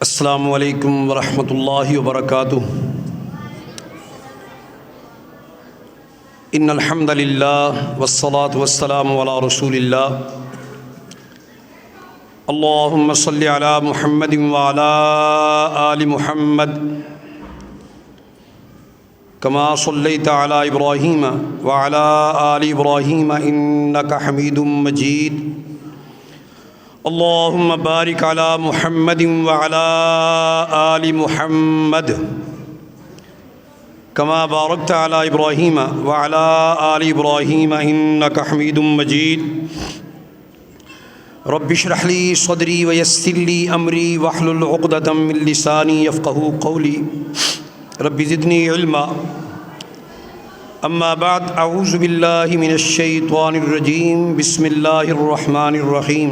السلام علیکم ورحمۃ اللہ وبرکاتہ۔ ان الحمد للہ والصلاة والسلام علی رسول اللہ۔ اللہم صلی علی محمد وعلی آل محمد کما صلیت علی ابراہیم وعلی آل ابراہیم انک حمید مجید۔ اللہم بارک علی محمد وعلی آل محمد کما بارکت علی ابراہیم وعلی آل ابراہیم انک حمید مجید۔ رب اشرح لی صدری ویسر لی امری واحلل عقدۃ من لسانی یفقہوا قولی رب زدنی علما۔ اما بعد، اعوذ باللہ من الشیطان الرجیم، بسم اللہ الرحمن الرحیم۔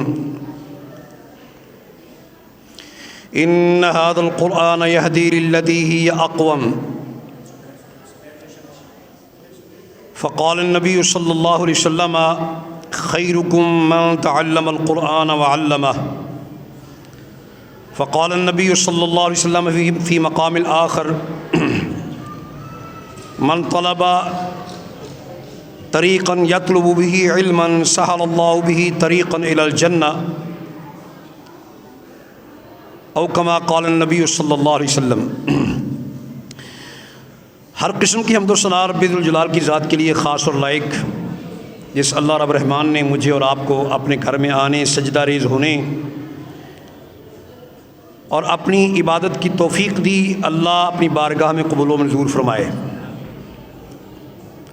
ان هذا القرآن يهدي للتي هي اقوم۔ فقال النبي صلى الله عليه وسلم خيركم من تعلم القرآن وعلمه۔ فقال النبي صلى الله عليه وسلم في مقام آخر من طلب طريقا يطلب به علما سهل الله به طريقا إلى الجنة، او کما قال النبی صلی اللہ علیہ وسلم۔ ہر قسم کی حمد و ثنا رب ذوالجلال کی ذات کے لیے خاص اور لائق، جس اللہ رب الرحمن نے مجھے اور آپ کو اپنے گھر میں آنے، سجدہ ریز ہونے اور اپنی عبادت کی توفیق دی۔ اللہ اپنی بارگاہ میں قبول و منظور فرمائے۔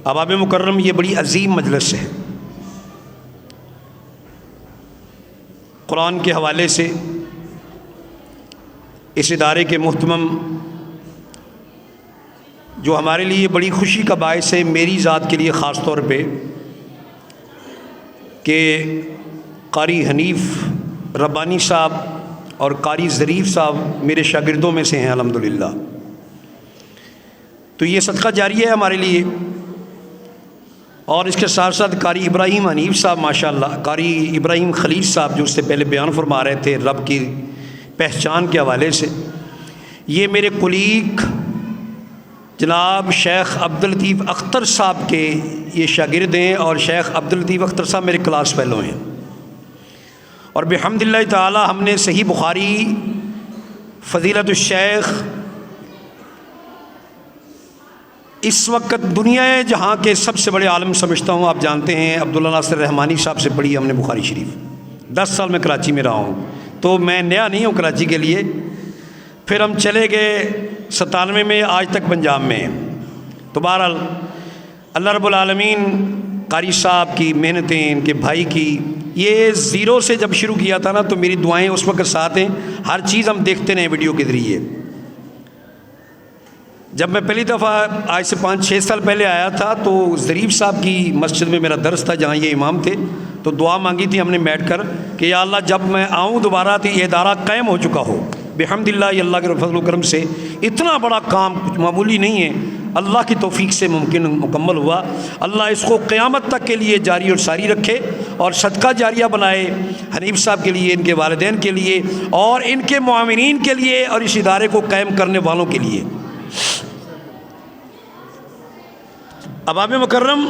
احباب مکرم، یہ بڑی عظیم مجلس ہے۔ قرآن کے حوالے سے اس ادارے کے محتمم، جو ہمارے لیے بڑی خوشی کا باعث ہے، میری ذات کے لیے خاص طور پہ، کہ قاری حنیف ربانی صاحب اور قاری ظریف صاحب میرے شاگردوں میں سے ہیں الحمدللہ۔ تو یہ صدقہ جاریہ ہے ہمارے لیے۔ اور اس کے ساتھ ساتھ قاری ابراہیم حنیف صاحب، ماشاءاللہ، قاری ابراہیم خلیل صاحب جو اس سے پہلے بیان فرما رہے تھے رب کی پہچان کے حوالے سے، یہ میرے کلیگ جناب شیخ عبداللطیف اختر صاحب کے یہ شاگرد ہیں، اور شیخ عبداللطیف اختر صاحب میرے کلاس فیلو ہیں۔ اور بحمداللہ تعالی ہم نے صحیح بخاری فضیلت الشیخ اس وقت دنیا جہاں کے سب سے بڑے عالم سمجھتا ہوں، آپ جانتے ہیں عبداللہ ناصر رحمانی صاحب سے پڑھی ہم نے بخاری شریف۔ 10 سال میں کراچی میں رہا ہوں، تو میں نیا نہیں ہوں کراچی کے لیے۔ پھر ہم چلے گئے 97 میں، آج تک پنجاب میں ہیں۔ تو بہرحال اللہ رب العالمین قاری صاحب کی محنتیں، ان کے بھائی کی، یہ زیرو سے جب شروع کیا تھا نا، تو میری دعائیں اس وقت ساتھ ہیں۔ ہر چیز ہم دیکھتے رہے ویڈیو کے ذریعے۔ جب میں پہلی دفعہ آج سے 5-6 سال پہلے آیا تھا، تو ظریف صاحب کی مسجد میں میرا درس تھا، جہاں یہ امام تھے۔ تو دعا مانگی تھی ہم نے بیٹھ کر کہ یا اللہ جب میں آؤں دوبارہ تو یہ ادارہ قائم ہو چکا ہو۔ بحمدللہ یہ اللہ کے فضل و کرم سے اتنا بڑا کام کچھ معمولی نہیں ہے، اللہ کی توفیق سے مکمل ہوا۔ اللہ اس کو قیامت تک کے لیے جاری اور ساری رکھے، اور صدقہ جاریہ بنائے حنیف صاحب کے لیے، ان کے والدین کے لیے، اور ان کے معاونین کے لیے، اور اس ادارے کو قائم کرنے والوں کے لیے۔ احباب مکرم،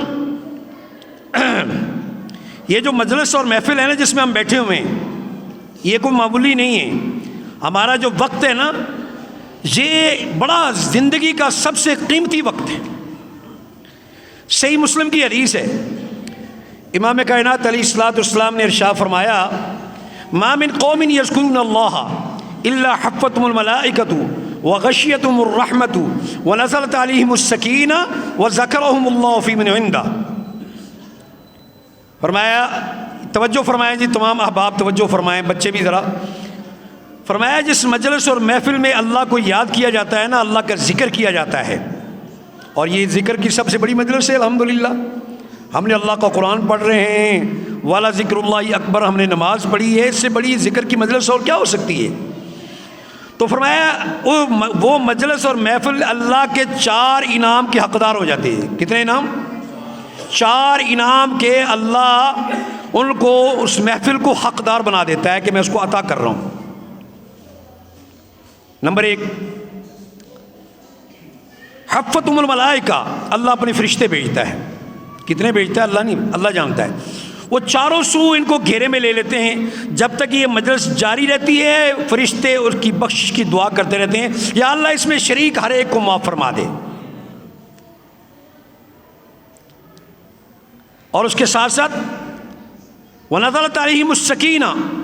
یہ جو مجلس اور محفل ہے نا جس میں ہم بیٹھے ہوئے ہیں، یہ کوئی معمولی نہیں ہے۔ ہمارا جو وقت ہے نا، یہ بڑا زندگی کا سب سے قیمتی وقت ہے۔ صحیح مسلم کی حدیث ہے، امام کائنات علیہ الصلوۃ والسلام نے ارشاد فرمایا، ما من قوم یذکرون اللہ الا حفتهم الملائکۃ وغشیتهم الرحمۃ ونزلت علیہم السکینہ وذکرهم اللہ فی من عنده۔ فرمایا، توجہ فرمائیں جی تمام احباب، توجہ فرمائیں، بچے بھی ذرا۔ فرمایا جس مجلس اور محفل میں اللہ کو یاد کیا جاتا ہے نا، اللہ کا ذکر کیا جاتا ہے، اور یہ ذکر کی سب سے بڑی مجلس ہے الحمدللہ۔ ہم نے اللہ کا قرآن پڑھ رہے ہیں، والا ذکر اللہ اکبر، ہم نے نماز پڑھی ہے، اس سے بڑی ذکر کی مجلس اور کیا ہو سکتی ہے؟ تو فرمایا وہ مجلس اور محفل اللہ کے 4 انعام کے حقدار ہو جاتے ہیں۔ کتنے انعام؟ 4 انعام کے اللہ ان کو، اس محفل کو حقدار بنا دیتا ہے کہ میں اس کو عطا کر رہا ہوں۔ نمبر 1، حفتہم الملائکہ، اللہ اپنے فرشتے بھیجتا ہے. کتنے بھیجتا ہے اللہ نہیں، اللہ جانتا ہے. وہ چاروں سو ان کو گھیرے میں لے لیتے ہیں. جب تک یہ مجلس جاری رہتی ہے فرشتے اس کی بخشش کی دعا کرتے رہتے ہیں، یا اللہ اس میں شریک ہر ایک کو معاف فرما دے. اور اس کے ساتھ ساتھ وَنَزَلَتْ عَلَيْهِمُ السَّكِينَةُ،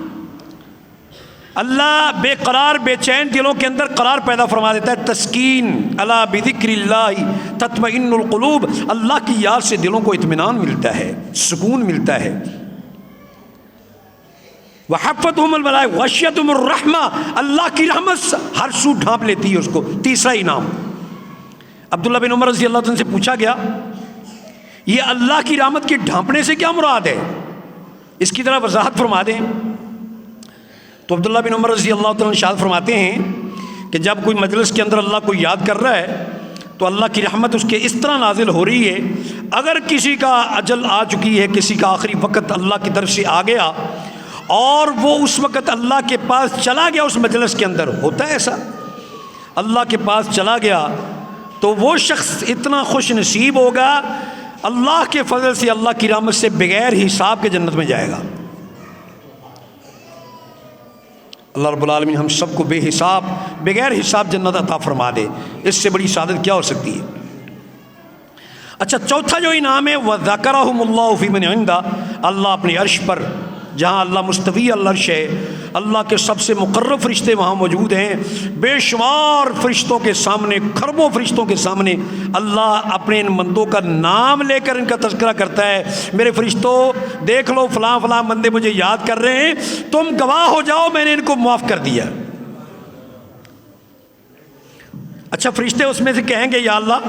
اللہ بے قرار بے چین دلوں کے اندر قرار پیدا فرما دیتا ہے. تسکین، الا بذکر اللہ تطمئن القلوب، اللہ کی یاد سے دلوں کو اطمینان ملتا ہے، سکون ملتا ہے. وحفتہم الملائکہ غشیتہم الرحمہ، اللہ کی رحمت ہر سو ڈھانپ لیتی ہے اس کو. تیسرا انعام، عبداللہ بن عمر رضی اللہ عنہ سے پوچھا گیا یہ اللہ کی رحمت کے ڈھانپنے سے کیا مراد ہے، اس کی طرح وضاحت فرما دیں. تو عبداللہ بن عمر رضی اللہ تعالیٰ ارشاد فرماتے ہیں کہ جب کوئی مجلس کے اندر اللہ کو یاد کر رہا ہے تو اللہ کی رحمت اس کے اس طرح نازل ہو رہی ہے، اگر کسی کا اجل آ چکی ہے، کسی کا آخری وقت اللہ کی طرف سے آ گیا اور وہ اس وقت اللہ کے پاس چلا گیا، اس مجلس کے اندر ہوتا ہے ایسا، اللہ کے پاس چلا گیا تو وہ شخص اتنا خوش نصیب ہوگا، اللہ کے فضل سے اللہ کی رحمت سے بغیر حساب کے جنت میں جائے گا. اللہ رب العالمین ہم سب کو بے حساب بغیر حساب جنت عطا فرما دے. اس سے بڑی سعادت کیا ہو سکتی ہے. اچھا، چوتھا جو انعام ہے وَذَكَرَهُمُ اللَّهُ فِي مَنْ عِنْدَهُ، اللہ اپنی عرش پر جہاں اللہ مستوی العرش ہے، اللہ کے سب سے مقرب فرشتے وہاں موجود ہیں. بے شمار فرشتوں کے سامنے، کھربوں فرشتوں کے سامنے اللہ اپنے ان بندوں کا نام لے کر ان کا تذکرہ کرتا ہے. میرے فرشتوں دیکھ لو فلاں فلاں بندے مجھے یاد کر رہے ہیں، تم گواہ ہو جاؤ میں نے ان کو معاف کر دیا. اچھا، فرشتے اس میں سے کہیں گے یا اللہ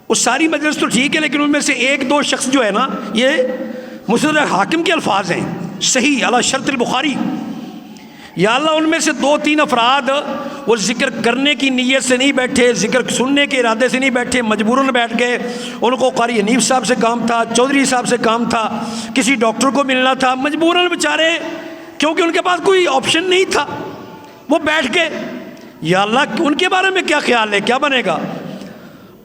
وہ ساری مجلس تو ٹھیک ہے لیکن ان میں سے ایک دو شخص جو ہے نا، یہ مسند حاکم کے الفاظ ہیں، صحیح علی شرط البخاری، یا اللہ ان میں سے 2-3 افراد وہ ذکر کرنے کی نیت سے نہیں بیٹھے، ذکر سننے کے ارادے سے نہیں بیٹھے، مجبوراً بیٹھ گئے. ان کو قاری حنیف صاحب سے کام تھا، چودھری صاحب سے کام تھا، کسی ڈاکٹر کو ملنا تھا، مجبوراً بیچارے کیونکہ ان کے پاس کوئی آپشن نہیں تھا وہ بیٹھ گئے. یا اللہ ان کے بارے میں کیا خیال ہے، کیا بنے گا؟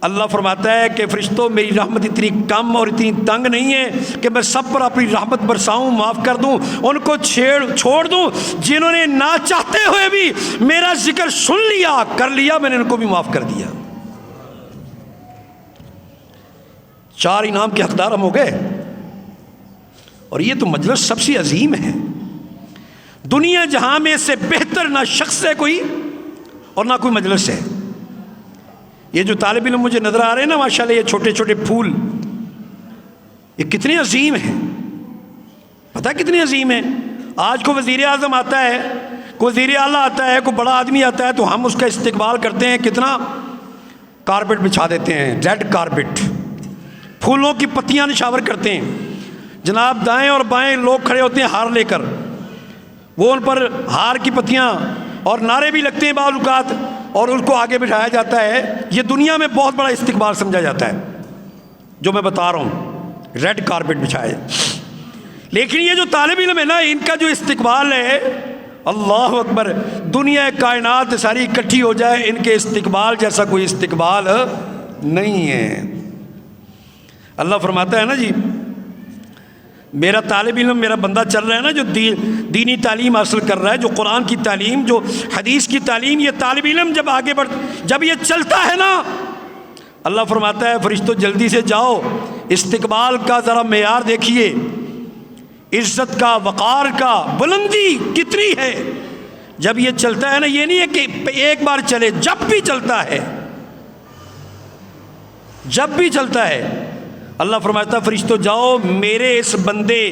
اللہ فرماتا ہے کہ فرشتوں میری رحمت اتنی کم اور اتنی تنگ نہیں ہے کہ میں سب پر اپنی رحمت برساؤں، معاف کر دوں، ان کو چھوڑ دوں جنہوں نے نہ چاہتے ہوئے بھی میرا ذکر سن لیا، کر لیا، میں نے ان کو بھی معاف کر دیا. 4 انعام کے حقدار ہم ہو گئے. اور یہ تو مجلس سب سے عظیم ہے. دنیا جہاں میں سے بہتر نہ شخص ہے کوئی اور نہ کوئی مجلس ہے. یہ جو طالب علم مجھے نظر آ رہے ہیں نا ماشاءاللہ، یہ چھوٹے چھوٹے پھول، یہ کتنے عظیم ہیں، پتہ کتنے عظیم ہیں. آج کو وزیر اعظم آتا ہے، کوئی وزیر اعلیٰ آتا ہے، کوئی بڑا آدمی آتا ہے تو ہم اس کا استقبال کرتے ہیں، کتنا کارپیٹ بچھا دیتے ہیں، ریڈ کارپیٹ، پھولوں کی پتیاں نشاور کرتے ہیں. جناب دائیں اور بائیں لوگ کھڑے ہوتے ہیں ہار لے کر، وہ ان پر ہار کی پتیاں اور نعرے بھی لگتے ہیں بعض اوقات، اور ان کو آگے بٹھایا جاتا ہے. یہ دنیا میں بہت بڑا استقبال سمجھا جاتا ہے جو میں بتا رہا ہوں، ریڈ کارپیٹ بچھائے. لیکن یہ جو طالب علم ہے نا، ان کا جو استقبال ہے، اللہ اکبر، دنیا کائنات ساری اکٹھی ہو جائے ان کے استقبال جیسا کوئی استقبال نہیں ہے. اللہ فرماتا ہے نا جی، میرا طالب علم، میرا بندہ چل رہا ہے نا جو دینی تعلیم حاصل کر رہا ہے، جو قرآن کی تعلیم، جو حدیث کی تعلیم، یہ طالب علم جب آگے جب یہ چلتا ہے نا، اللہ فرماتا ہے فرشتوں جلدی سے جاؤ، استقبال کا ذرا معیار دیکھیے، عزت کا، وقار کا بلندی کتنی ہے. جب یہ چلتا ہے نا، یہ نہیں ہے کہ ایک بار چلے، جب بھی چلتا ہے، جب بھی چلتا ہے. اللہ فرماتا ہے فرشتوں جاؤ، میرے اس بندے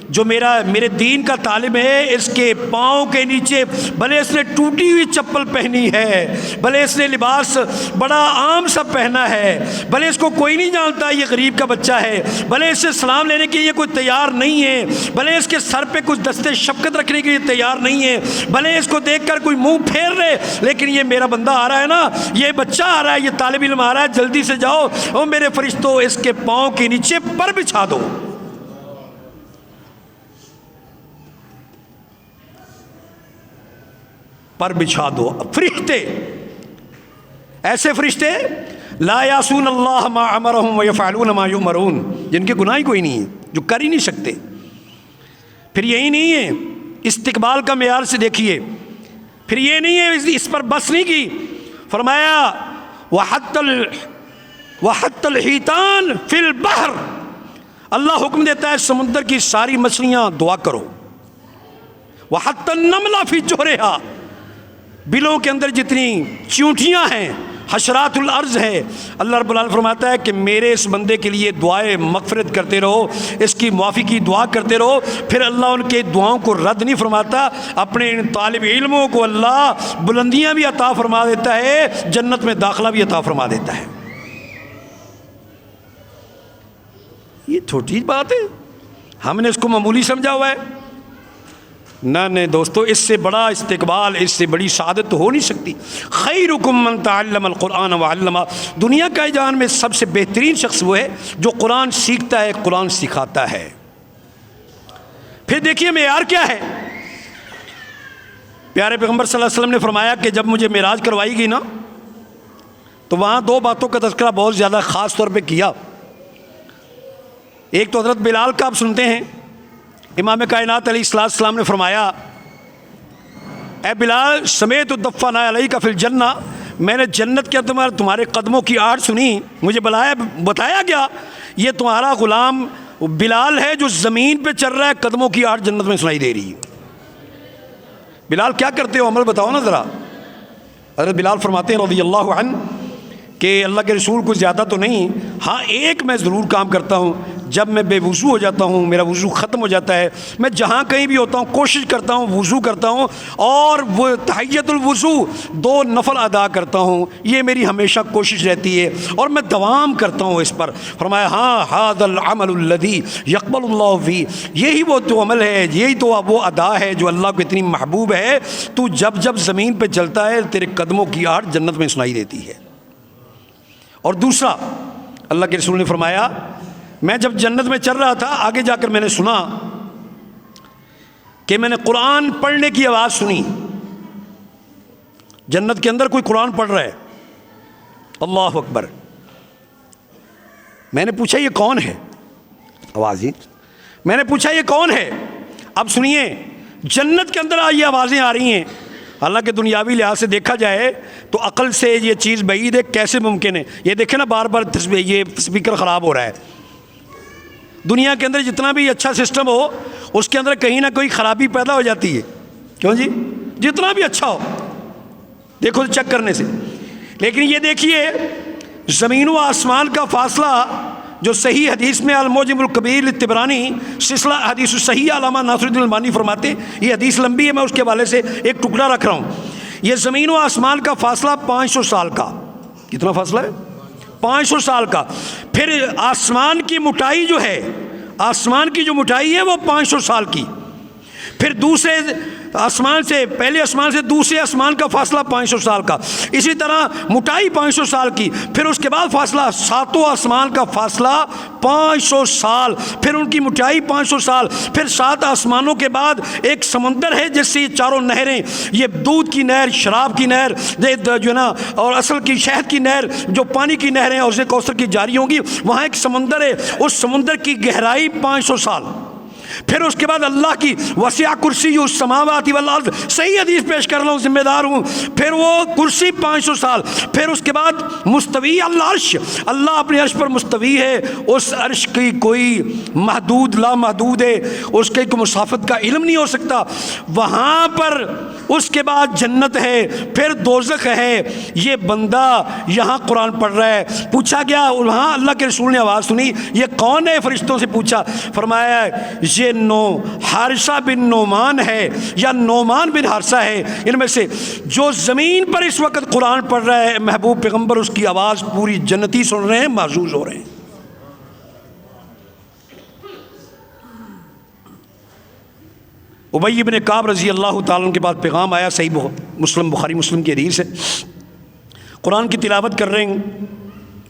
جو میرے دین کا طالب ہے، اس کے پاؤں کے نیچے بھلے اس نے ٹوٹی ہوئی چپل پہنی ہے، بھلے اس نے لباس بڑا عام سا پہنا ہے، بھلے اس کو کوئی نہیں جانتا یہ غریب کا بچہ ہے، بھلے اس سے سلام لینے کے لیے کوئی تیار نہیں ہے، بھلے اس کے سر پہ کچھ دستے شفقت رکھنے کے لیے تیار نہیں ہے، بھلے اس کو دیکھ کر کوئی منہ پھیر لے، لیکن یہ میرا بندہ آ رہا ہے نا، یہ بچہ آ رہا ہے، یہ طالب علم آ رہا ہے، جلدی سے جاؤ اور میرے فرشتوں اس کے پاؤں کے نیچے پر بچھا دو. پر بچھا دو. فرشتے، ایسے فرشتے لا یاسون اللہ ما امرہم ویفعلون ما یؤمرون، جن کے گناہ ہی کوئی نہیں ہے، جو کر ہی نہیں سکتے. پھر یہی نہیں ہے، استقبال کا معیار سے دیکھیے، پھر یہ نہیں ہے اس پر بس نہیں کی، فرمایا وحت الحیتان فی البحر، اللہ حکم دیتا ہے سمندر کی ساری مچھلیاں دعا کرو. وحت النمل فی جوہرہا، بلوں کے اندر جتنی چیونٹیاں ہیں، حشرات الارض ہے، اللہ رب العالمین فرماتا ہے کہ میرے اس بندے کے لیے دعائے مغفرت کرتے رہو، اس کی معافی کی دعا کرتے رہو. پھر اللہ ان کے دعاؤں کو رد نہیں فرماتا، اپنے ان طالب علموں کو اللہ بلندیاں بھی عطا فرما دیتا ہے، جنت میں داخلہ بھی عطا فرما دیتا ہے. یہ چھوٹی بات ہے، ہم نے اس کو معمولی سمجھا ہوا ہے. نہ دوستو، اس سے بڑا استقبال، اس سے بڑی سعادت تو ہو نہیں سکتی. خیرکم من تعلم القرآن وعلمہ، دنیا کا جہان میں سب سے بہترین شخص وہ ہے جو قرآن سیکھتا ہے، قرآن سکھاتا ہے. پھر دیکھیے معیار کیا ہے. پیارے پیغمبر صلی اللہ علیہ وسلم نے فرمایا کہ جب مجھے معراج کروائی گئی نا، تو وہاں دو باتوں کا تذکرہ بہت زیادہ خاص طور پہ کیا. ایک تو حضرت بلال کا آپ سنتے ہیں، امام کائنات علیہ السلام نے فرمایا، اے بلال سمیت الدفن علیک فی الجنہ، میں نے جنت کے اندر تمہارے قدموں کی آہٹ سنی، مجھے بتایا گیا یہ تمہارا غلام بلال ہے جو زمین پہ چل رہا ہے، قدموں کی آہٹ جنت میں سنائی دے رہی ہے. بلال کیا کرتے ہو، عمل بتاؤ نا ذرا. حضرت بلال فرماتے ہیں رضی اللہ عنہ کہ اللہ کے رسول کو زیادہ تو نہیں، ہاں ایک میں ضرور کام کرتا ہوں، جب میں بے وضو ہو جاتا ہوں، میرا وضو ختم ہو جاتا ہے، میں جہاں کہیں بھی ہوتا ہوں کوشش کرتا ہوں وضو کرتا ہوں، اور وہ تحیۃ الوضو 2 نفل ادا کرتا ہوں. یہ میری ہمیشہ کوشش رہتی ہے اور میں دوام کرتا ہوں اس پر. فرمایا ہاں ھذا العمل الذی یقبل اللہ فیہ، یہی وہ تو عمل ہے، یہی تو وہ ادا ہے جو اللہ کو اتنی محبوب ہے. تو جب جب زمین پہ چلتا ہے تیرے قدموں کی آہٹ جنت میں سنائی دیتی ہے. اور دوسرا، اللہ کے رسول نے فرمایا میں جب جنت میں چل رہا تھا، آگے جا کر میں نے سنا کہ میں نے قرآن پڑھنے کی آواز سنی. جنت کے اندر کوئی قرآن پڑھ رہا ہے، اللہ اکبر. میں نے پوچھا یہ کون ہے، آواز ہی میں نے پوچھا یہ کون ہے. اب سنیے، جنت کے اندر یہ آوازیں آ رہی ہیں. حالانکہ دنیاوی لحاظ سے دیکھا جائے تو عقل سے یہ چیز بعید ہے، کیسے ممکن ہے. یہ دیکھیں نا، بار بار یہ اسپیکر خراب ہو رہا ہے. دنیا کے اندر جتنا بھی اچھا سسٹم ہو، اس کے اندر کہیں نہ کوئی خرابی پیدا ہو جاتی ہے. کیوں جی؟ جتنا بھی اچھا ہو، دیکھو چیک کرنے سے. لیکن یہ دیکھیے، زمین و آسمان کا فاصلہ جو صحیح حدیث میں الموجم الکبیر طبرانی سلسلہ حدیث صحیح علامہ ناصر الدین البانی فرماتے ہیں، یہ حدیث لمبی ہے، میں اس کے حوالے سے ایک ٹکڑا رکھ رہا ہوں. یہ زمین و آسمان کا فاصلہ 500 سال کا. کتنا فاصلہ ہے؟ 500 سال کا. پھر آسمان کی موٹائی جو ہے، آسمان کی جو موٹائی ہے وہ 500 سال کی. پھر دوسرے آسمان سے، پہلے آسمان سے دوسرے آسمان کا فاصلہ 500 سال کا. اسی طرح موٹائی 500 سال کی. پھر اس کے بعد فاصلہ 7 آسمان کا فاصلہ 500 سال. پھر ان کی موٹائی 500 سال. پھر 7 آسمانوں کے بعد ایک سمندر ہے جس سے یہ چاروں نہریں، یہ دودھ کی نہر، شراب کی نہر جو ہے نا، اور اصل کی شہد کی نہر، جو پانی کی نہریں اور اسے کوثر کی جاری ہوں گی. وہاں ایک سمندر ہے، اس سمندر کی گہرائی 500 سال. پھر اس کے بعد اللہ کی وسیع کرسی السماوات والارض، صحیح حدیث پیش کر رہا ہوں، ذمہ دار ہوں. پھر وہ کرسی 500 سال. پھر اس کے بعد مستوی العرش، اللہ اپنے عرش پر مستوی ہے. اس عرش کی کوئی محدود لا محدود ہے، اس کے کوئی مسافت کا علم نہیں ہو سکتا. وہاں پر اس کے بعد جنت ہے، پھر دوزخ ہے. یہ بندہ یہاں قرآن پڑھ رہا ہے. پوچھا گیا وہاں، اللہ کے رسول نے آواز سنی، یہ کون ہے؟ فرشتوں سے پوچھا. فرمایا یہ حارثہ بن نعمان ہے یا نعمان بن حارثہ ہے. ان میں سے جو زمین پر اس وقت قرآن پڑھ رہا ہے، محبوب پیغمبر اس کی آواز پوری جنتی سن رہے ہیں، معزوز ہو رہے ہیں. ابی بن کعب رضی اللہ تعالیٰ عنہ کے پاس پیغام آیا، صحیح مسلم بخاری مسلم کی حدیث ہے. قرآن کی تلاوت کر رہے ہیں،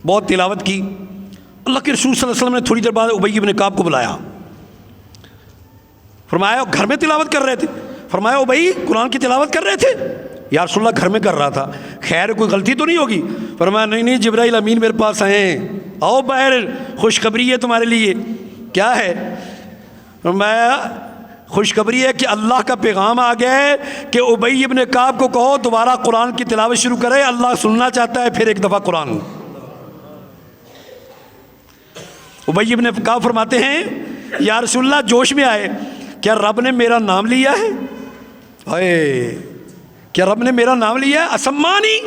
بہت تلاوت کی. اللہ کے رسول صلی اللہ علیہ وسلم نے تھوڑی دیر بعد ابی بن کعب کو بلایا. فرمایا گھر میں تلاوت کر رہے تھے. فرمایا ابی قرآن کی تلاوت کر رہے تھے؟ یا رسول اللہ گھر میں کر رہا تھا، خیر کوئی غلطی تو نہیں ہوگی؟ فرمایا نہیں نہیں، جبرائیل امین میرے پاس آئے ہیں، آؤ باہر، خوشخبری ہے تمہارے لیے۔ کیا ہے؟ فرمایا خوشخبری ہے کہ اللہ کا پیغام آ گیا ہے کہ ابی ابن کعب کو کہو دوبارہ قرآن کی تلاوت شروع کرے، اللہ سننا چاہتا ہے پھر ایک دفعہ قرآن۔ ابی ابن کعب فرماتے ہیں یا رسول اللہ جوش میں آئے، کیا رب نے میرا نام لیا ہے؟ ہائے، کیا رب نے میرا نام لیا ہے؟ اسمانی؟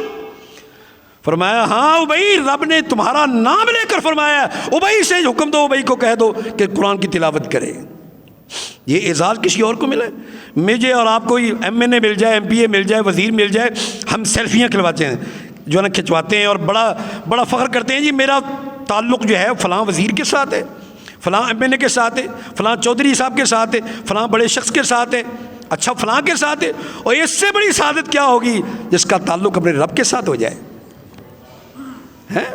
فرمایا ہاں ابی، رب نے تمہارا نام لے کر فرمایا، ابی سے حکم دو، ابی کو کہہ دو کہ قرآن کی تلاوت کرے۔ یہ اعزاز کسی اور کو ملا ہے؟ مجھے اور آپ کو ایم این اے مل جائے، ایم پی اے مل جائے، وزیر مل جائے، ہم سیلفیاں کھلواتے ہیں جو ہے نا، کھنچواتے ہیں اور بڑا فخر کرتے ہیں، جی میرا تعلق جو ہے فلاں وزیر کے ساتھ ہے، فلاں ایم این اے کے ساتھ ہے، فلاں چودھری صاحب کے ساتھ ہے، فلاں بڑے شخص کے ساتھ ہے، اچھا فلاں کے ساتھ ہے۔ اور اس سے بڑی سعادت کیا ہوگی جس کا تعلق اپنے رب کے ساتھ ہو جائے؟ ہیں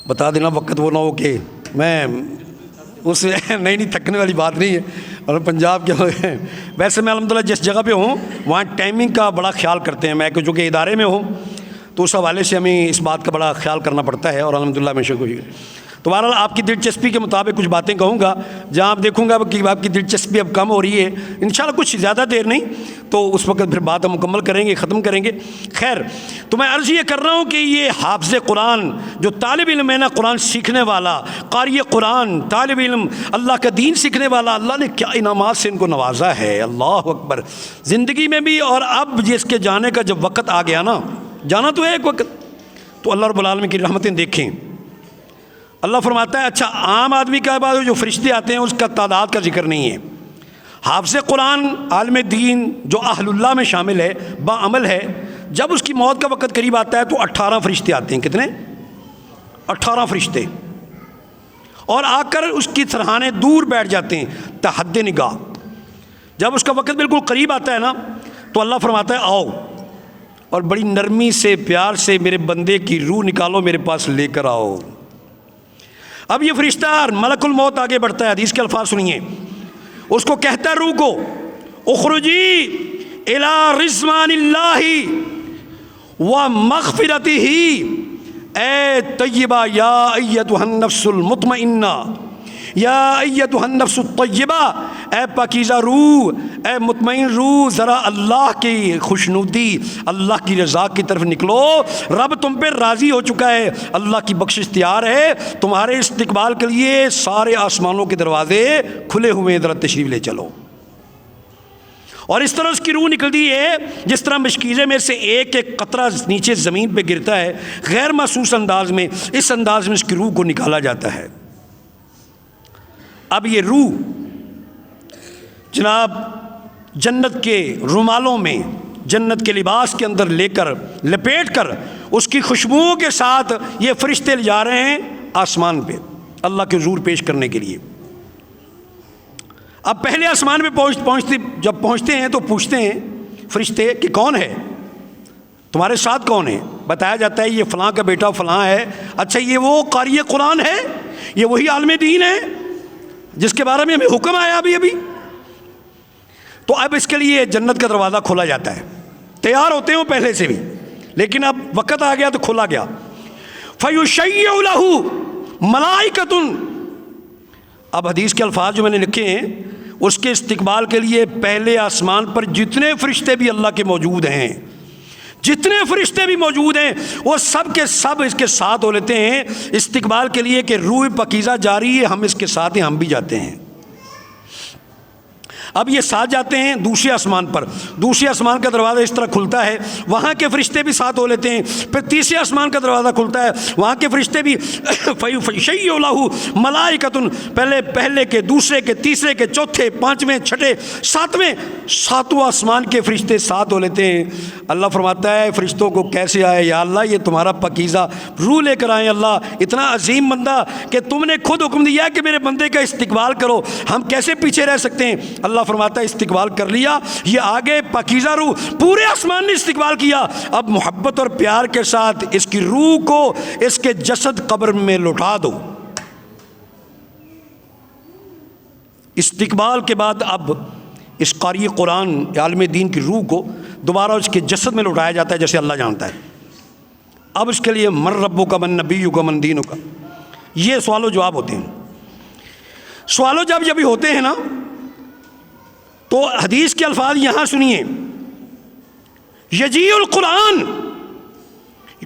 بتا دینا وقت وہ نہ ہو کہ میں اس نہیں تھکنے والی بات نہیں ہے۔ اور پنجاب کے ویسے میں الحمدللہ جس جگہ پہ ہوں وہاں ٹائمنگ کا بڑا خیال کرتے ہیں، میں جو کہ ادارے میں ہوں تو اس حوالے سے ہمیں اس بات کا بڑا خیال کرنا پڑتا ہے، اور الحمدللہ میں شکر۔ تو بہرحال آپ کی دلچسپی کے مطابق کچھ باتیں کہوں گا، جہاں آپ دیکھوں گا کہ آپ کی دلچسپی اب کم ہو رہی ہے، انشاءاللہ کچھ زیادہ دیر نہیں تو اس وقت پھر بات ہم مکمل کریں گے، ختم کریں گے۔ خیر، تو میں عرض یہ کر رہا ہوں کہ یہ حافظ قرآن جو طالب علم ہے نا، قرآن سیکھنے والا، قاری قرآن، طالب علم، اللہ کا دین سیکھنے والا، اللہ نے کیا انعامات سے ان کو نوازا ہے، اللہ اکبر، زندگی میں بھی۔ اور اب جس کے جانے کا جب وقت آ گیا نا، جانا تو ہے ایک وقت، تو اللہ رب العالمین کی رحمتیں دیکھیں۔ اللہ فرماتا ہے اچھا عام آدمی کا بعد جو فرشتے آتے ہیں اس کا تعداد کا ذکر نہیں ہے، حافظ قرآن عالم دین جو اہل اللہ میں شامل ہے، با عمل ہے، جب اس کی موت کا وقت قریب آتا ہے تو 18 فرشتے آتے ہیں۔ کتنے؟ 18 فرشتے، اور آ کر اس کی سرحانے دور بیٹھ جاتے ہیں تحد نگاہ۔ جب اس کا وقت بالکل قریب آتا ہے نا تو اللہ فرماتا ہے آؤ، اور بڑی نرمی سے پیار سے میرے بندے کی روح نکالو، میرے پاس لے کر آؤ۔ اب یہ فرشتہ ملک الموت آگے بڑھتا ہے، حدیث کے الفاظ سنیے، اس کو کہتا ہے روح کو اخرجی الی رضوان اللہ و مغفرتہ، اے طیبہ یا ایتھا النفس المطمئنہ، یا ایتھا النفس الطیبہ، اے پاکیزہ روح، اے مطمئن روح، ذرا اللہ کی خوشنودی، اللہ کی رضا کی طرف نکلو، رب تم پہ راضی ہو چکا ہے، اللہ کی بخشش تیار ہے، تمہارے استقبال کے لیے سارے آسمانوں کے دروازے کھلے ہوئے ہیں، ذرا تشریف لے چلو۔ اور اس طرح اس کی روح نکلتی ہے جس طرح مشکیزے میں سے ایک ایک قطرہ نیچے زمین پہ گرتا ہے، غیر محسوس انداز میں، اس انداز میں اس کی روح کو نکالا جاتا ہے۔ اب یہ روح جناب جنت کے رومالوں میں، جنت کے لباس کے اندر لے کر لپیٹ کر اس کی خوشبوؤں کے ساتھ یہ فرشتے لے جا رہے ہیں آسمان پہ اللہ کے حضور پیش کرنے کے لیے۔ اب پہلے آسمان پہ جب پہنچتے ہیں تو پوچھتے ہیں فرشتے کہ کون ہے تمہارے ساتھ، کون ہے؟ بتایا جاتا ہے یہ فلاں کا بیٹا فلاں ہے۔ اچھا یہ وہ قاری قرآن ہے، یہ وہی عالم دین ہے جس کے بارے میں ہمیں حکم آیا ابھی۔ تو اب اس کے لیے جنت کا دروازہ کھولا جاتا ہے، تیار ہوتے ہیں وہ پہلے سے بھی، لیکن اب وقت آ گیا تو کھولا گیا۔ فَيُشَيِّعُ لَهُ مَلَائِكَةٌ، اب حدیث کے الفاظ جو میں نے لکھے ہیں اس کے استقبال کے لیے پہلے آسمان پر جتنے فرشتے بھی اللہ کے موجود ہیں، جتنے فرشتے بھی موجود ہیں وہ سب کے سب اس کے ساتھ ہو لیتے ہیں استقبال کے لیے کہ روح پاکیزہ جاری ہے، ہم اس کے ساتھ ہیں، ہم بھی جاتے ہیں۔ اب یہ ساتھ جاتے ہیں دوسرے آسمان پر، دوسرے آسمان کا دروازہ اس طرح کھلتا ہے، وہاں کے فرشتے بھی ساتھ ہو لیتے ہیں، پھر تیسرے آسمان کا دروازہ کھلتا ہے، وہاں کے فرشتے بھی فَيُشَيِّعُ لَهُ مَلَائِكَةٌ، پہلے کے، دوسرے کے، تیسرے کے، چوتھے، پانچویں، چھٹے، ساتویں، ساتوں آسمان کے فرشتے ساتھ ہو لیتے ہیں۔ اللہ فرماتا ہے فرشتوں کو کیسے آئے یا اللہ، یہ تمہارا پاکیزہ روح لے کر آئے، اللہ اتنا عظیم بندہ کہ تم نے خود حکم دیا کہ میرے بندے کا استقبال کرو، ہم کیسے پیچھے رہ سکتے ہیں؟ اللہ فرماتا ہے استقبال کر لیا، یہ آگے پاکیزہ روح، پورے آسمان نے استقبال کیا، اب محبت اور پیار کے ساتھ اس کی روح کو اس کے جسد قبر میں لوٹا دو۔ استقبال کے بعد اب اس قاری قرآن عالم دین کی روح کو دوبارہ اس کے جسد میں لوٹایا جاتا ہے جیسے اللہ جانتا ہے۔ اب اس کے لیے من ربک من نبیک من دینک، یہ سوال و جواب ہوتے ہیں۔ سوال و جواب جب بھی ہوتے ہیں نا تو حدیث کے الفاظ یہاں سنیے، یجیء القرآن،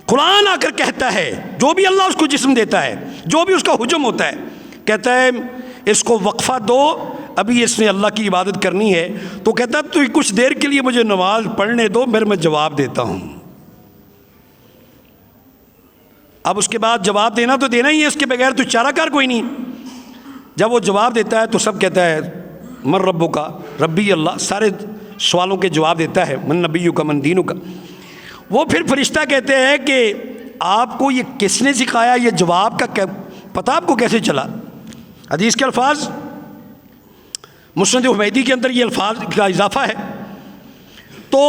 قرآن آ کر کہتا ہے، جو بھی اللہ اس کو جسم دیتا ہے، جو بھی اس کا حجم ہوتا ہے، کہتا ہے اس کو وقفہ دو، ابھی اس نے اللہ کی عبادت کرنی ہے، تو کہتا ہے تو کچھ دیر کے لیے مجھے نماز پڑھنے دو، پھر میں جواب دیتا ہوں۔ اب اس کے بعد جواب دینا تو دینا ہی ہے، اس کے بغیر تو چارہ کار کوئی نہیں۔ جب وہ جواب دیتا ہے تو سب کہتا ہے من ربک، ربی اللہ، سارے سوالوں کے جواب دیتا ہے، من نبیک من دینک۔ وہ پھر فرشتہ کہتے ہیں کہ آپ کو یہ کس نے سکھایا، یہ جواب کا پتہ آپ کو کیسے چلا؟ حدیث کے الفاظ مسند حمیدی کے اندر یہ الفاظ کا اضافہ ہے، تو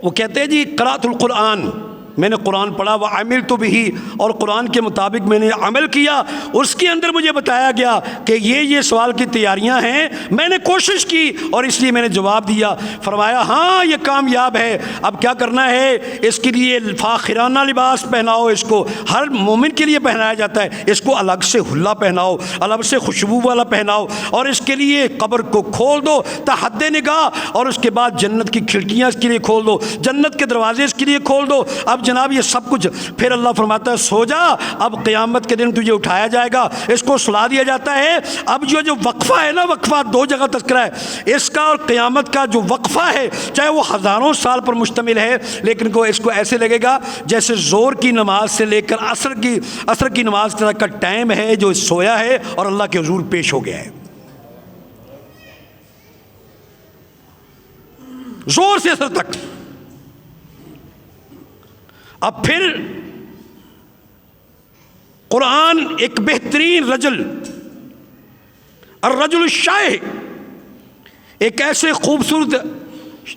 وہ کہتے ہیں جی قرأت القرآن، میں نے قرآن پڑھا، وعملت بہ، اور قرآن کے مطابق میں نے عمل کیا، اس کے اندر مجھے بتایا گیا کہ یہ سوال کی تیاریاں ہیں، میں نے کوشش کی اور اس لیے میں نے جواب دیا۔ فرمایا ہاں یہ کامیاب ہے، اب کیا کرنا ہے، اس کے لیے فاخرانہ لباس پہناؤ، اس کو ہر مومن کے لیے پہنایا جاتا ہے، اس کو الگ سے حلہ پہناؤ، الگ سے خوشبو والا پہناؤ، اور اس کے لیے قبر کو کھول دو تحت نگاہ، اور اس کے بعد جنت کی کھڑکیاں اس کے لیے کھول دو، جنت کے دروازے اس کے لیے کھول دو۔ اب جناب یہ سب کچھ، پھر اللہ فرماتا ہے سو جا، اب قیامت کے دن تجھے اٹھایا جائے گا، اس کو سلا دیا جاتا ہے۔ اب جو وقفہ ہے نا، وقفہ دو جگہ تذکرہ ہے اس کا، اور قیامت کا جو وقفہ ہے چاہے وہ ہزاروں سال پر مشتمل ہے، لیکن اس کو ایسے لگے گا جیسے زور کی نماز سے لے کر عصر کی نماز تک کا ٹائم ہے جو سویا ہے اور اللہ کے حضور پیش ہو گیا ہے، زور سے عصر تک۔ اب پھر قرآن ایک بہترین رجل، الرجل الشائع، ایک ایسے خوبصورت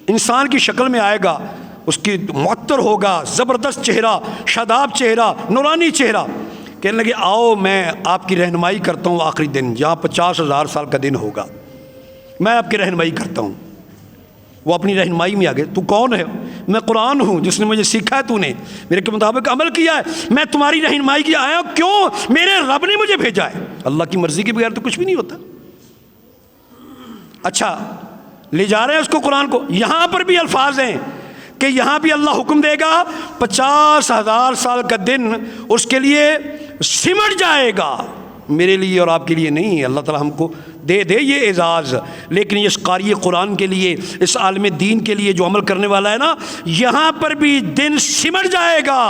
انسان کی شکل میں آئے گا، اس کی معطر ہوگا، زبردست چہرہ، شاداب چہرہ، نورانی چہرہ، کہنے لگے آؤ میں آپ کی رہنمائی کرتا ہوں، آخری دن جہاں 50,000 سال کا دن ہوگا، میں آپ کی رہنمائی کرتا ہوں۔ وہ اپنی رہنمائی میں آگے، تو کون ہے؟ میں قرآن ہوں جس نے مجھے سیکھا ہے، تو نے میرے کے مطابق عمل کیا ہے، میں تمہاری رہنمائی کی آیا ہوں، کیوں؟ میرے رب نے مجھے بھیجا ہے، اللہ کی مرضی کے بغیر تو کچھ بھی نہیں ہوتا۔ اچھا لے جا رہے ہیں اس کو قرآن کو، یہاں پر بھی الفاظ ہیں کہ یہاں بھی اللہ حکم دے گا 50,000 سال کا دن اس کے لیے سمٹ جائے گا، میرے لیے اور آپ کے لیے نہیں۔ اللہ تعالیٰ ہم کو دے یہ اعزاز، لیکن اس قاری قرآن کے لیے، اس عالم دین کے لیے جو عمل کرنے والا ہے نا، یہاں پر بھی دن سمٹ جائے گا،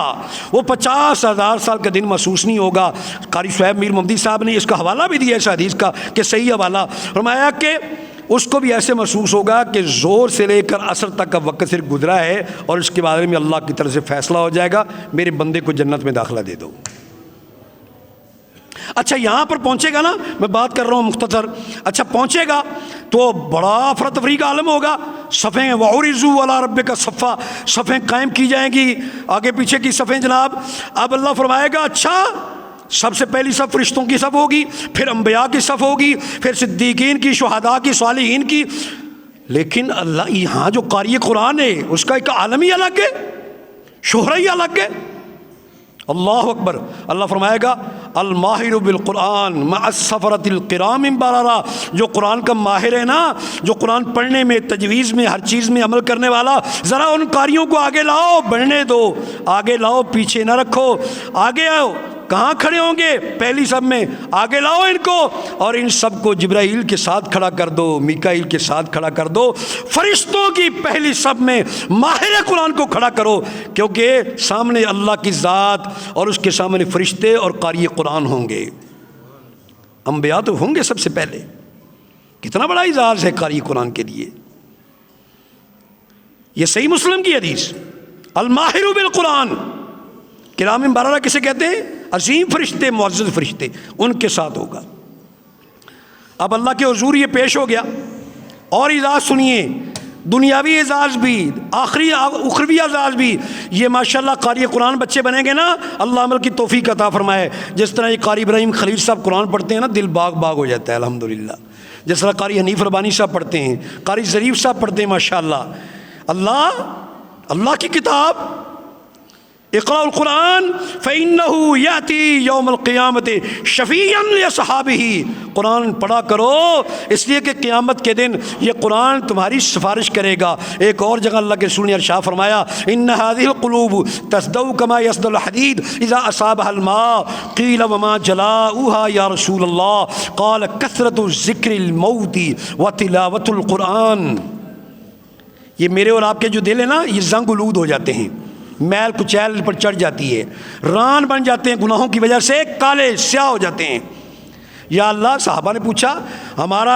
وہ 50,000 سال کا دن محسوس نہیں ہوگا۔ قاری صہیب میر محمدی صاحب نے اس کا حوالہ بھی دیا اس حدیث کا کہ صحیح حوالہ، فرمایا کہ اس کو بھی ایسے محسوس ہوگا کہ زور سے لے کر عصر تک کا وقت صرف گزرا ہے، اور اس کے بارے میں اللہ کی طرف سے فیصلہ ہو جائے گا، میرے بندے کو جنت میں داخلہ دے دو۔ اچھا یہاں پر پہنچے گا نا، میں بات کر رہا ہوں مختصر، اچھا پہنچے گا تو بڑا افراتفری کا عالم ہوگا، صفیں وعرضوا علی ربک صفا، صفیں قائم کی جائیں گی، آگے پیچھے کی صفیں جناب۔ اب اللہ فرمائے گا اچھا سب سے پہلی صف فرشتوں کی صف ہوگی، پھر انبیاء کی صف ہوگی، پھر صدیقین کی، شہداء کی، صالحین کی، لیکن اللہ یہاں جو قاری قرآن ہے اس کا ایک عالم ہی الگ ہے، شہرہ ہی الگ ہے۔ اللہ اکبر، اللہ فرمائے گا الماہر بالقرآن مع السفرۃ الکرام بررہ، جو قرآن کا ماہر ہے نا، جو قرآن پڑھنے میں، تجویز میں، ہر چیز میں عمل کرنے والا، ذرا ان قاریوں کو آگے لاؤ، بڑھنے دو، آگے لاؤ، پیچھے نہ رکھو، آگے آؤ۔ کہاں کھڑے ہوں گے؟ پہلی صف میں، آگے لاؤ ان کو، اور ان سب کو جبرائیل کے ساتھ کھڑا کر دو، میکائیل کے ساتھ کھڑا کر دو، فرشتوں کی پہلی صف میں ماہر قرآن کو کھڑا کرو، کیونکہ سامنے اللہ کی ذات اور اس کے سامنے فرشتے اور قاری قرآن ہوں گے، انبیاء تو ہوں گے سب سے پہلے۔ کتنا بڑا اعزاز ہے قاری قرآن کے لیے۔ یہ صحیح مسلم کی حدیث، الماہر بالقرآن، کرام بررہ کسے کہتے ہیں؟ عظیم فرشتے، معزز فرشتے، ان کے ساتھ ہوگا۔ اب اللہ کے حضور یہ پیش ہو گیا، اور اعزاز سنیے، دنیاوی اعزاز بھی، آخری اخروی اعزاز بھی۔ یہ ماشاءاللہ قاری قرآن بچے بنیں گے نا، اللہ عمل کی توفیق عطا فرمائے۔ جس طرح یہ قاری ابراہیم خلیل صاحب قرآن پڑھتے ہیں نا، دل باغ باغ ہو جاتا ہے الحمدللہ۔ جس طرح قاری حنیف ربانی صاحب پڑھتے ہیں، قاری ظریف صاحب پڑھتے ہیں، ماشاءاللہ اللہ اللہ کی کتاب، اقرأ القرآن فإنه یأتی یوم القیامت شفیعا لأصحابہ، قرآن پڑھا کرو اس لیے کہ قیامت کے دن یہ قرآن تمہاری سفارش کرے گا۔ ایک اور جگہ اللہ کے رسول نے ارشاد فرمایا ان هذه القلوب تصدع كما يصدع الحديد اذا اصابها الماء قيل وما جلاؤها یا رسول اللہ قال کثرت ذکر الموت وتلاوت القرآن۔ یہ میرے اور آپ کے جو دل ہے نا، یہ زنگ آلود ہو جاتے ہیں، میل کچیل پر چڑھ جاتی ہے، ران بن جاتے ہیں گناہوں کی وجہ سے، کالے سیاہ ہو جاتے ہیں۔ یا اللہ، صحابہ نے پوچھا ہمارا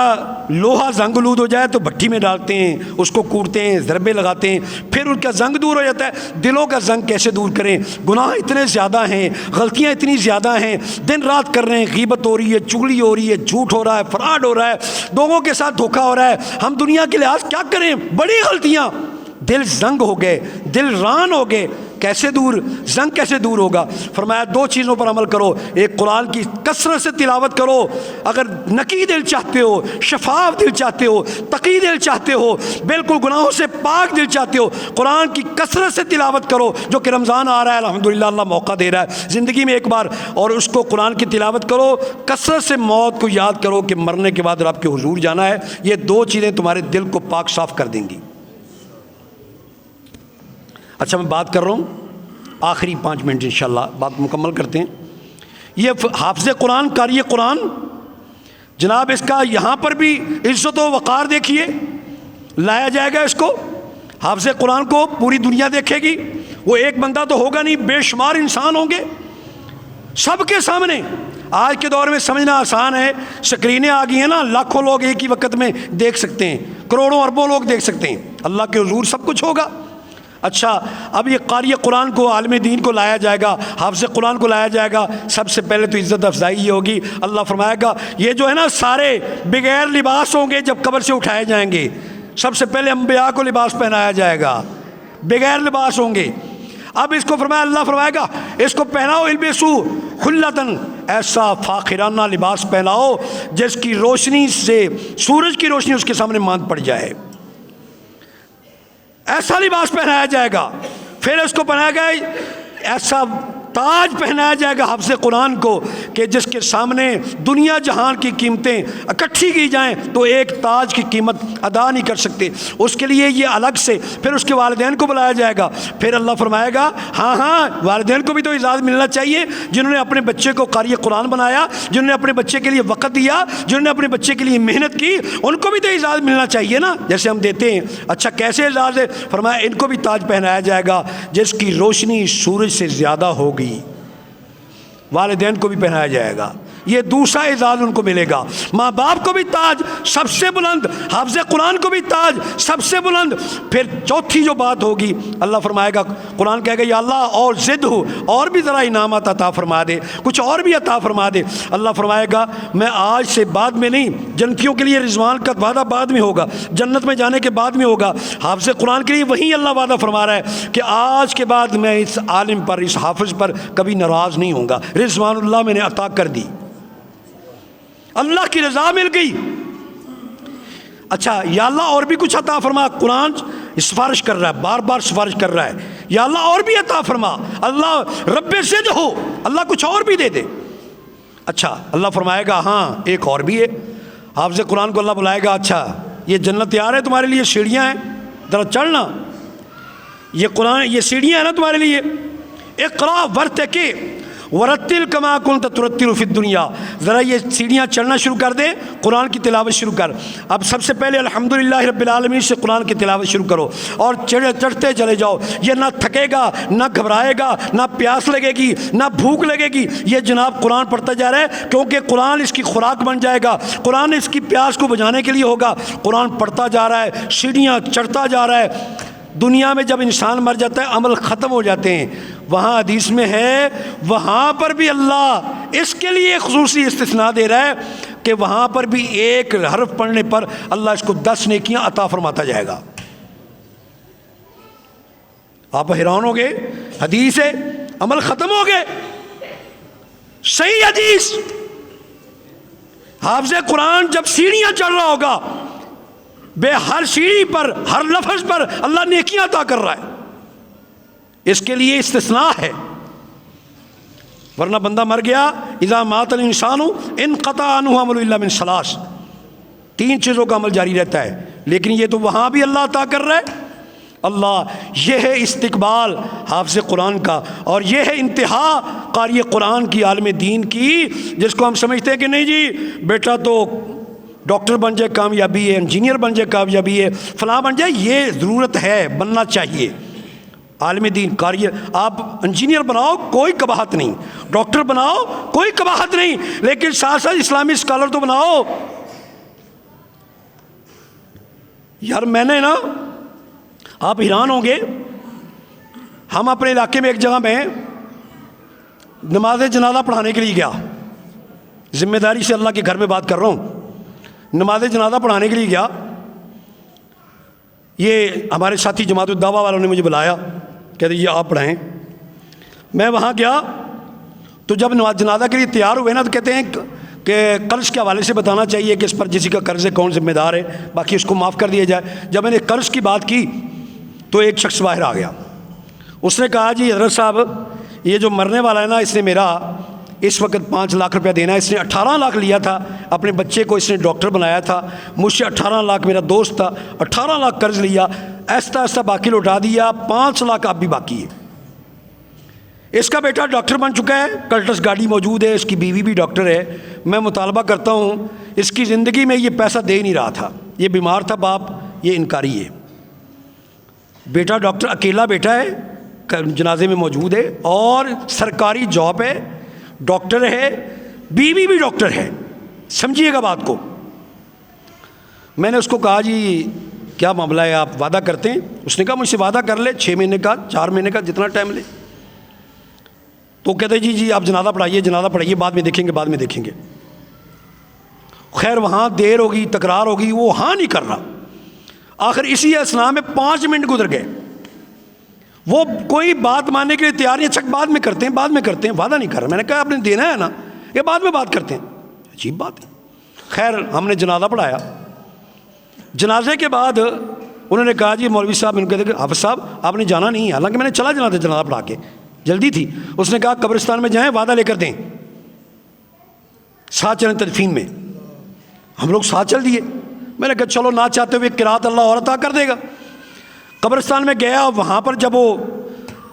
لوہا زنگ آلود ہو جائے تو بھٹی میں ڈالتے ہیں، اس کو کوڑتے ہیں، ضربے لگاتے ہیں، پھر ان کا زنگ دور ہو جاتا ہے، دلوں کا زنگ کیسے دور کریں؟ گناہ اتنے زیادہ ہیں، غلطیاں اتنی زیادہ ہیں، دن رات کر رہے ہیں، غیبت ہو رہی ہے، چغلی ہو رہی ہے، جھوٹ ہو رہا ہے، فراڈ ہو رہا ہے، لوگوں کے ساتھ دھوکہ ہو رہا ہے، ہم دنیا کے لحاظ کیا کریں؟ بڑی غلطیاں، دل زنگ ہو گئے، دل ران ہو گئے، کیسے دور؟ زنگ کیسے دور ہوگا؟ فرمایا دو چیزوں پر عمل کرو، ایک قرآن کی کثرت سے تلاوت کرو، اگر نقی دل چاہتے ہو، شفاف دل چاہتے ہو، تقی دل چاہتے ہو، بالکل گناہوں سے پاک دل چاہتے ہو، قرآن کی کثرت سے تلاوت کرو، جو کہ رمضان آ رہا ہے الحمدللہ اللہ موقع دے رہا ہے زندگی میں ایک بار، اور اس کو قرآن کی تلاوت کرو، کثرت سے موت کو یاد کرو کہ مرنے کے بعد رب کے حضور جانا ہے۔ یہ دو چیزیں تمہارے دل کو پاک صاف کر دیں گی۔ اچھا، میں بات کر رہا ہوں آخری 5 منٹ انشاءاللہ بات مکمل کرتے ہیں۔ یہ حافظ قرآن، قاری قرآن، جناب اس کا یہاں پر بھی عزت و وقار دیکھیے، لایا جائے گا اس کو، حافظ قرآن کو پوری دنیا دیکھے گی، وہ ایک بندہ تو ہوگا نہیں، بے شمار انسان ہوں گے سب کے سامنے۔ آج کے دور میں سمجھنا آسان ہے، سکرینیں آ گئی ہیں نا، لاکھوں لوگ ایک ہی وقت میں دیکھ سکتے ہیں، کروڑوں اربوں لوگ دیکھ سکتے ہیں، اللہ کے حضور سب کچھ ہوگا۔ اچھا، اب یہ قاری قرآن کو، عالم دین کو لایا جائے گا، حافظ قرآن کو لایا جائے گا، سب سے پہلے تو عزت افزائی یہ ہوگی، اللہ فرمائے گا یہ جو ہے نا سارے بغیر لباس ہوں گے جب قبر سے اٹھائے جائیں گے، سب سے پہلے انبیاء کو لباس پہنایا جائے گا، بغیر لباس ہوں گے۔ اب اس کو فرمایا، اللہ فرمائے گا اس کو پہناؤ، البسو خلتن، ایسا فاخرانہ لباس پہناؤ جس کی روشنی سے سورج کی روشنی اس کے سامنے ماند پڑ جائے، ایسا لباس پہنایا جائے گا۔ پھر اس کو پہنایا گیا ایسا تاج پہنایا جائے گا حافظ قرآن کو کہ جس کے سامنے دنیا جہان کی قیمتیں اکٹھی کی جائیں تو ایک تاج کی قیمت ادا نہیں کر سکتے، اس کے لیے یہ الگ سے۔ پھر اس کے والدین کو بلایا جائے گا، پھر اللہ فرمائے گا ہاں والدین کو بھی تو اجازت ملنا چاہیے، جنہوں نے اپنے بچے کو قاری قرآن بنایا، جنہوں نے اپنے بچے کے لیے وقت دیا، جنہوں نے اپنے بچے کے لیے محنت کی، ان کو بھی تو اجازت ملنا چاہیے نا، جیسے ہم دیتے ہیں۔ اچھا، کیسے اجازت ہے؟ فرمایا ان کو بھی تاج پہنایا جائے گا جس کی روشنی سورج سے زیادہ ہوگی، والدین کو بھی پہنایا جائے گا، یہ دوسرا اعزاز ان کو ملے گا۔ ماں باپ کو بھی تاج سب سے بلند، حافظ قرآن کو بھی تاج سب سے بلند۔ پھر چوتھی جو بات ہوگی، اللہ فرمائے گا، قرآن کہے گا یا اللہ اور زد ہو، اور بھی ذرا انعامات عطا فرما دے، کچھ اور بھی عطا فرما دے۔ اللہ فرمائے گا میں آج سے بعد میں نہیں، جنتیوں کے لیے رضوان کا وعدہ بعد میں ہوگا، جنت میں جانے کے بعد میں ہوگا، حافظ قرآن کے لیے وہی اللہ وعدہ فرما رہا ہے کہ آج کے بعد میں اس عالم پر، اس حافظ پر کبھی ناراض نہیں ہوں گا، رضوان اللہ میں نے عطا کر دی، اللہ کی رضا مل گئی۔ اچھا، یا اللہ اور بھی کچھ عطا فرما، قرآن سفارش کر رہا ہے، بار بار سفارش کر رہا ہے، یا اللہ اور بھی عطا فرما، اللہ رب زد ہو، اللہ کچھ اور بھی دے دے۔ اچھا، اللہ فرمائے گا ہاں ایک اور بھی ہے، حافظ قرآن کو اللہ بلائے گا، اچھا یہ جنت تیار ہے تمہارے لیے، سیڑھیاں ہیں، ذرا چڑھنا، یہ قرآن، یہ سیڑھیاں ہیں نا تمہارے لیے، اقرا ورتقی ورتل کما کنت ترتل فی الدنیا، ذرا یہ سیڑھیاں چڑھنا شروع کر دے، قرآن کی تلاوت شروع کر۔ اب سب سے پہلے الحمدللہ رب العالمین سے قرآن کی تلاوت شروع کرو اور چڑھتے چلے جاؤ، یہ نہ تھکے گا، نہ گھبرائے گا، نہ پیاس لگے گی، نہ بھوک لگے گی، یہ جناب قرآن پڑھتا جا رہا ہے کیونکہ قرآن اس کی خوراک بن جائے گا، قرآن اس کی پیاس کو بجھانے کے لیے ہوگا، قرآن پڑھتا جا رہا ہے، سیڑھیاں چڑھتا جا رہا ہے۔ دنیا میں جب انسان مر جاتا ہے عمل ختم ہو جاتے ہیں، وہاں حدیث میں ہے وہاں پر بھی اللہ اس کے لیے خصوصی استثناء دے رہا ہے کہ وہاں پر بھی ایک حرف پڑھنے پر اللہ اس کو 10 نیکیاں عطا فرماتا جائے گا۔ آپ حیران ہو گئے، حدیث ہے، عمل ختم ہو گئے، صحیح حدیث۔ حافظ قرآن جب سیڑھیاں چڑھ رہا ہوگا، بے ہر سیڑھی پر، ہر لفظ پر اللہ نیکیاں عطا کر رہا ہے، اس کے لیے استثناء ہے، ورنہ بندہ مر گیا اذا مات الانسان انقطع عنہ عمل الا من ثلاث، 3 چیزوں کا عمل جاری رہتا ہے، لیکن یہ تو وہاں بھی اللہ عطا کر رہا ہے۔ اللہ، یہ ہے استقبال حافظ قرآن کا، اور یہ ہے انتہا قاری قرآن کی، عالم دین کی، جس کو ہم سمجھتے ہیں کہ نہیں جی بیٹا تو ڈاکٹر بن جائے کامیابی ہے، انجینئر بن جائے کامیابی ہے، فلاں بن جائے، یہ ضرورت ہے، بننا چاہیے۔ عالم دین قاری، آپ انجینئر بناؤ کوئی قباحت نہیں، ڈاکٹر بناؤ کوئی قباحت نہیں، لیکن ساتھ ساتھ اسلامی اسکالر تو بناؤ۔ یار میں نے نا، آپ حیران ہوں گے، ہم اپنے علاقے میں ایک جگہ میں نماز جنازہ پڑھانے کے لیے گیا، ذمہ داری سے اللہ کے گھر میں بات کر رہا ہوں، نماز جنازہ پڑھانے کے لیے گیا، یہ ہمارے ساتھی جماعت الدعوہ والوں نے مجھے بلایا، کہتے یہ آپ پڑھائیں۔ میں وہاں گیا تو جب نماز جنازہ کے لیے تیار ہوئے نا تو کہتے ہیں کہ قرض کے حوالے سے بتانا چاہیے کہ اس پر کسی کا قرض ہے، کون ذمہ دار ہے، باقی اس کو معاف کر دیا جائے۔ جب میں نے قرض کی بات کی تو ایک شخص باہر آ گیا، اس نے کہا جی حضرت صاحب یہ جو مرنے والا ہے نا، اس نے میرا اس وقت 5 لاکھ روپیہ دینا ہے، اس نے 18 لاکھ لیا تھا، اپنے بچے کو اس نے ڈاکٹر بنایا تھا، مجھ سے 18 لاکھ، میرا دوست تھا، 18 لاکھ قرض لیا، ایسا ایسا باقی لوٹا دیا، 5 لاکھ اب بھی باقی ہے۔ اس کا بیٹا ڈاکٹر بن چکا ہے، کلٹس گاڑی موجود ہے، اس کی بیوی بھی ڈاکٹر ہے، میں مطالبہ کرتا ہوں، اس کی زندگی میں یہ پیسہ دے نہیں رہا تھا، یہ بیمار تھا باپ، یہ انکاری ہے، بیٹا ڈاکٹر، اکیلا بیٹا ہے، جنازے میں موجود ہے، اور سرکاری جاب ہے، ڈاکٹر ہے، بیوی بھی ڈاکٹر ہے، سمجھیے گا بات کو۔ میں نے اس کو کہا جی کیا معاملہ ہے، آپ وعدہ کرتے ہیں؟ اس نے کہا مجھ سے وعدہ کر لے 6 مہینے کا، 4 مہینے کا، جتنا ٹائم لے۔ تو کہتے جی آپ جنازہ پڑھائیے، بعد میں دیکھیں گے، بعد میں دیکھیں گے۔ خیر وہاں دیر ہوگی، تکرار ہوگی، وہ ہاں نہیں کر رہا۔ آخر اسی اثناء میں 5 منٹ گزر گئے، وہ کوئی بات ماننے کے لیے تیار نہیں، اچھا بعد میں کرتے ہیں، وعدہ نہیں کر رہا۔ میں نے کہا آپ نے دینا ہے نا، یہ بعد میں بات کرتے ہیں، عجیب بات ہے۔ خیر ہم نے جنازہ پڑھایا، جنازے کے بعد انہوں نے کہا جی مولوی صاحب، ان کو کہتے کہ حافظ صاحب آپ نے جانا نہیں ہے، حالانکہ میں نے چلا جانا تھا جنازہ پڑھا کے، جلدی تھی۔ اس نے کہا قبرستان میں جائیں، وعدہ لے کر دیں، ساتھ چلیں تدفین میں۔ ہم لوگ ساتھ چل دیے، میں نے کہا چلو نہ چاہتے ہوئے قرات اللہ اور عطا کر دے گا۔ قبرستان میں گیا، وہاں پر جب وہ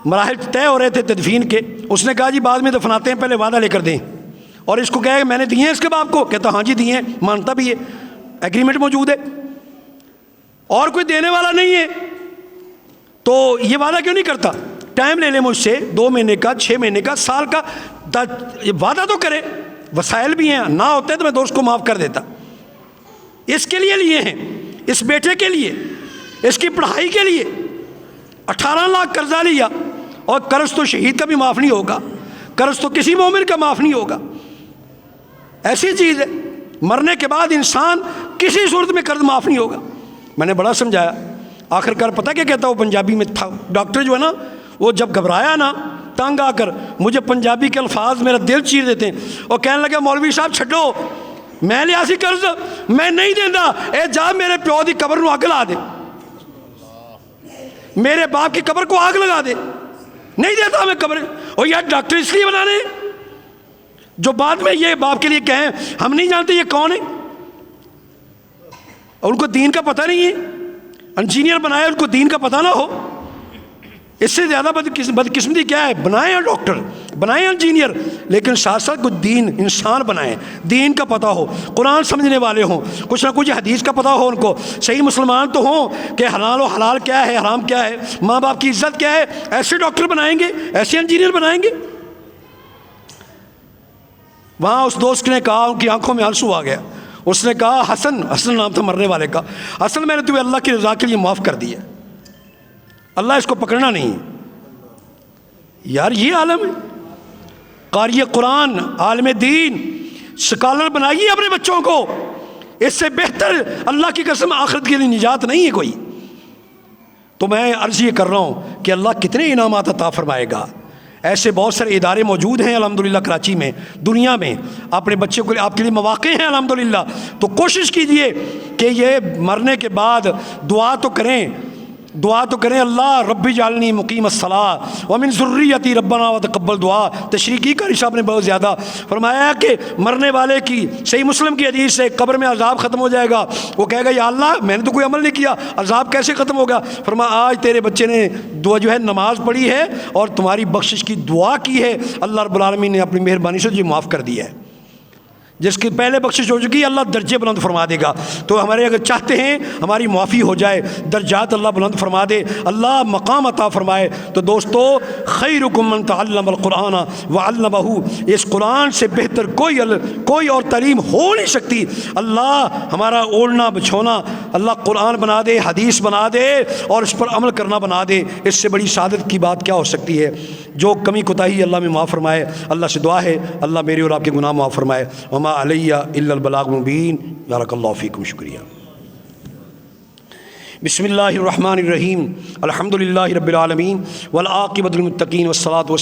مراحل طے ہو رہے تھے تدفین کے، اس نے کہا جی بعد میں دفناتے ہیں، پہلے وعدہ لے کر دیں۔ اور اس کو کہا کہ میں نے دیے ہیں اس کے باپ کو، کہتا ہاں جی دیے ہیں، مانتا بھی ہے، ایگریمنٹ موجود ہے، اور کوئی دینے والا نہیں ہے، تو یہ وعدہ کیوں نہیں کرتا؟ ٹائم لے لے مجھ سے 2 مہینے کا، 6 مہینے کا، سال کا، وعدہ تو کرے، وسائل بھی ہیں، نہ ہوتے تو میں دوست کو معاف کر دیتا۔ اس کے لیے لیے ہیں، اس بیٹے کے لیے، اس کی پڑھائی کے لیے 18 لاکھ قرضہ لیا، اور قرض تو شہید کا بھی معاف نہیں ہوگا، قرض تو کسی مومن کا معاف نہیں ہوگا۔ ایسی چیز ہے، مرنے کے بعد انسان کسی صورت میں قرض معاف نہیں ہوگا۔ میں نے بڑا سمجھایا، آخر کار پتہ کیا کہتا وہ پنجابی میں تھا، ڈاکٹر جو ہے نا، وہ جب گھبرایا نا، تنگ آ کر، مجھے پنجابی کے الفاظ میرا دل چیر دیتے ہیں، اور کہنے لگا مولوی صاحب چھڈو، میں لیا سی قرض، میں نہیں دینا، اے جا میرے پیو دی قبر نو اگ لا دے، میرے باپ کی قبر کو آگ لگا دے، نہیں دیتا میں قبر۔ اور یار ڈاکٹر اس لیے بنانے جو بعد میں یہ باپ کے لیے کہیں ہم نہیں جانتے یہ کون ہے، اور ان کو دین کا پتہ نہیں ہے، انجینئر بنایا ان کو دین کا پتہ نہ ہو، اس سے زیادہ بدقسمتی کیا ہے؟ بنائیں ڈاکٹر، بنائیں انجینئر، لیکن ساتھ ساتھ کچھ دین انسان بنائیں، دین کا پتہ ہو، قرآن سمجھنے والے ہوں، کچھ نہ کچھ حدیث کا پتہ ہو ان کو، صحیح مسلمان تو ہوں کہ حلال و حلال کیا ہے، حرام کیا ہے، ماں باپ کی عزت کیا ہے۔ ایسے ڈاکٹر بنائیں گے، ایسے انجینئر بنائیں گے۔ وہاں اس دوست نے کہا، ان کی آنکھوں میں آنسو آ گیا، اس نے کہا حسن نام تھا مرنے والے کا، حسن میں نے تمہیں اللہ کی رضا کے لیے معاف کر دیا، اللہ اس کو پکڑنا نہیں۔ یار یہ عالم ہے، قاری قرآن، عالم دین، سکالر بنائیے اپنے بچوں کو، اس سے بہتر اللہ کی قسم آخرت کے لیے نجات نہیں ہے کوئی۔ تو میں عرض یہ کر رہا ہوں کہ اللہ کتنے انعامات عطا فرمائے گا۔ ایسے بہت سارے ادارے موجود ہیں الحمدللہ کراچی میں، دنیا میں، اپنے بچے کو آپ کے لیے مواقع ہیں الحمدللہ۔ تو کوشش کیجئے کہ یہ مرنے کے بعد دعا تو کریں، دعا تو کریں اللہ ربی جعلنی مقیم الصلاۃ ومن ذریتی ربنا وتقبل دعا. تشریح کی قاری صاحب نے بہت زیادہ. فرمایا کہ مرنے والے کی صحیح مسلم کی حدیث سے قبر میں عذاب ختم ہو جائے گا. وہ کہے گا یا اللہ میں نے تو کوئی عمل نہیں کیا, عذاب کیسے ختم ہوگا؟ فرمایا آج تیرے بچے نے دعا جو ہے نماز پڑھی ہے اور تمہاری بخشش کی دعا کی ہے, اللہ رب العالمین نے اپنی مہربانی سے تجھے معاف کر دیا ہے. جس کی پہلے بخشش ہو چکی اللہ درجے بلند فرما دے گا. تو ہمارے اگر چاہتے ہیں ہماری معافی ہو جائے, درجات اللہ بلند فرما دے, اللہ مقام عطا فرمائے, تو دوستو خیرکم من تعلم القرآن وعلمہ, اس قرآن سے بہتر کوئی اور تعلیم ہو نہیں سکتی. اللہ ہمارا اوڑھنا بچھونا اللہ قرآن بنا دے, حدیث بنا دے اور اس پر عمل کرنا بنا دے. اس سے بڑی سعادت کی بات کیا ہو سکتی ہے؟ جو کمی کوتاہی اللہ میں معاف فرمائے. اللہ سے دعا ہے اللہ میرے اور آپ کے گناہ معاف فرمائے. وما علیہ الا البلاغ المبین. بارک اللہ فیکم. شکریہ. بسم اللہ الرحمن الرحیم. الحمد للہ رب العالمین والعاقبۃ للمتقین والصلاۃ